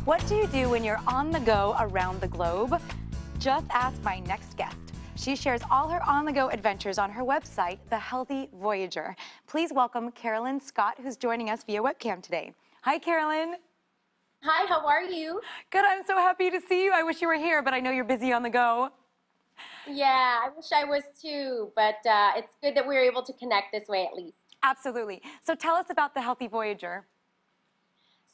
What do you do when you're on the go around the globe? Just ask my next guest. She shares all her on-the-go adventures on her website, The Healthy Voyager. Please welcome Carolyn Scott, who's joining us via webcam today. Hi, Carolyn. Hi, how are you? Good, I'm so happy to see you. I wish you were here, but I know you're busy on the go. Yeah, I wish I was too, but it's good that we were able to connect this way at least. Absolutely. So tell us about The Healthy Voyager.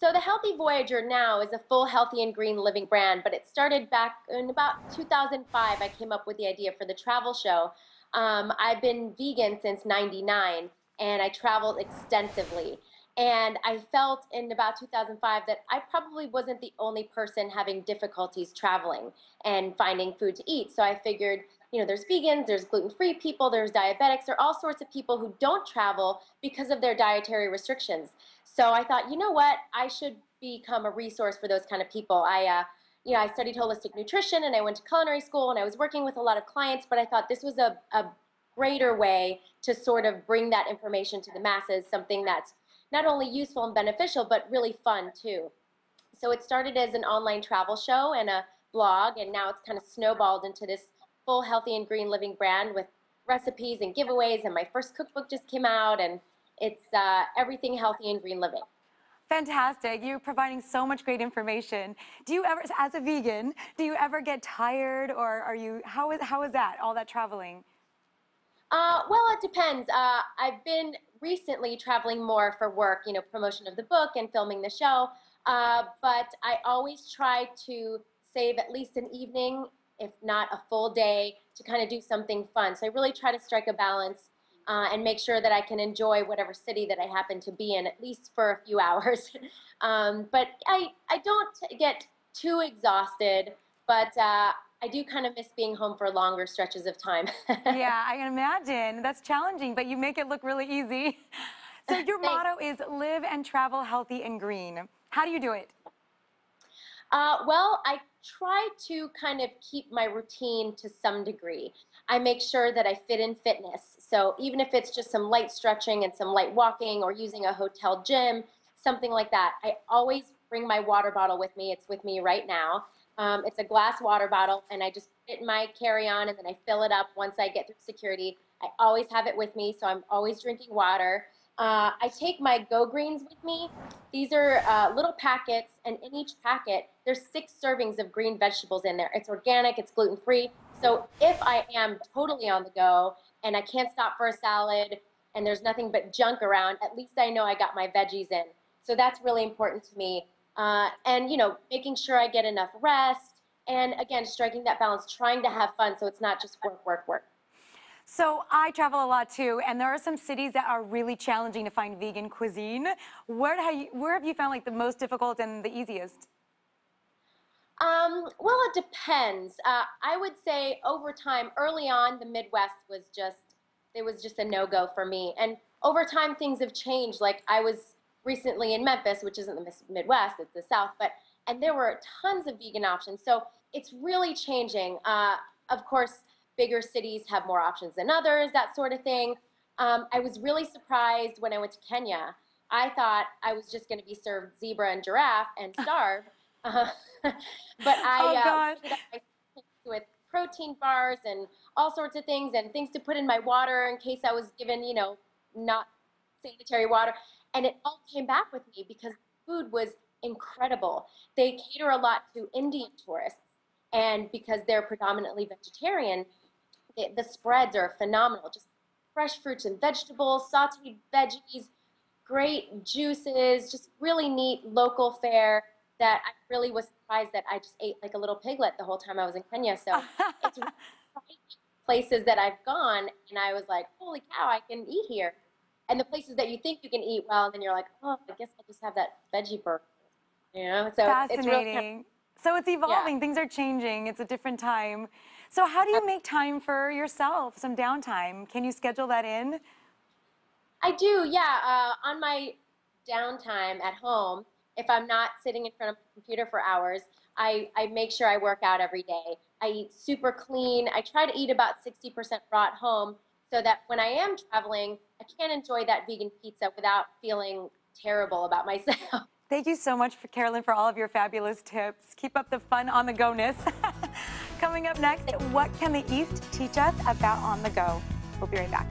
So the Healthy Voyager now is a full healthy and green living brand, but it started back in about 2005. I came up with the idea for the travel show. I've been vegan since '99, and I traveled extensively. And I felt in about 2005 that I probably wasn't the only person having difficulties traveling and finding food to eat. So I figured, there's vegans, there's gluten-free people, there's diabetics, there are all sorts of people who don't travel because of their dietary restrictions. So I thought, you know what, I should become a resource for those kind of people. I studied holistic nutrition and I went to culinary school and I was working with a lot of clients, but I thought this was a greater way to sort of bring that information to the masses, something that's not only useful and beneficial, but really fun too. So it started as an online travel show and a blog, and now it's kind of snowballed into this full healthy and green living brand with recipes and giveaways, and my first cookbook just came out, and it's everything healthy and green living. Fantastic. You're providing so much great information. Do you ever, as a vegan, do you ever get tired, or how is that, all that traveling? Well, it depends. I've been recently traveling more for work, promotion of the book and filming the show. But I always try to save at least an evening, if not a full day, to kind of do something fun. So I really try to strike a balance and make sure that I can enjoy whatever city that I happen to be in, at least for a few hours. But I don't get too exhausted, but I do kind of miss being home for longer stretches of time. Yeah, I can imagine. That's challenging, but you make it look really easy. So your motto is live and travel healthy and green. How do you do it? Well, I try to kind of keep my routine to some degree. I make sure that I fit in fitness. So even if it's just some light stretching and some light walking or using a hotel gym, something like that, I always bring my water bottle with me. It's with me right now. It's a glass water bottle, and I just put it in my carry-on, and then I fill it up once I get through security. I always have it with me, so I'm always drinking water. I take my Go Greens with me. These are little packets, and in each packet, there's 6 servings of green vegetables in there. It's organic, it's gluten-free. So if I am totally on the go and I can't stop for a salad and there's nothing but junk around, at least I know I got my veggies in. So that's really important to me. And, making sure I get enough rest, and again, striking that balance, trying to have fun so it's not just work, work, work. So I travel a lot too, and there are some cities that are really challenging to find vegan cuisine. Where have you found like the most difficult and the easiest? Well, it depends. I would say over time, early on, the Midwest was just a no-go for me. And over time, things have changed. Like I was recently in Memphis, which isn't the Midwest, it's the South, and there were tons of vegan options. So it's really changing. Of course, bigger cities have more options than others, that sort of thing. I was really surprised when I went to Kenya. I thought I was just going to be served zebra and giraffe and starve. But I ended up with protein bars and all sorts of things and things to put in my water in case I was given, not sanitary water. And it all came back with me because food was incredible. They cater a lot to Indian tourists, and because they're predominantly vegetarian, the spreads are phenomenal. Just fresh fruits and vegetables, sauteed veggies, great juices, just really neat local fare that I really was surprised that I just ate like a little piglet the whole time I was in Kenya. So it's really places that I've gone, and I was like, holy cow, I can eat here. And the places that you think you can eat well, and then you're like, oh, I guess I'll just have that veggie burger. So Fascinating. it's really So it's evolving. yeah. Things are changing. It's a different time. So how do you make time for yourself, some downtime? Can you schedule that in? I do, yeah. On my downtime at home, if I'm not sitting in front of a computer for hours, I make sure I work out every day. I eat super clean. I try to eat about 60% raw at home so that when I am traveling, I can enjoy that vegan pizza without feeling terrible about myself. Thank you so much, Carolyn, for all of your fabulous tips. Keep up the fun on the go-ness. Coming up next, what can the East teach us about on the go? We'll be right back.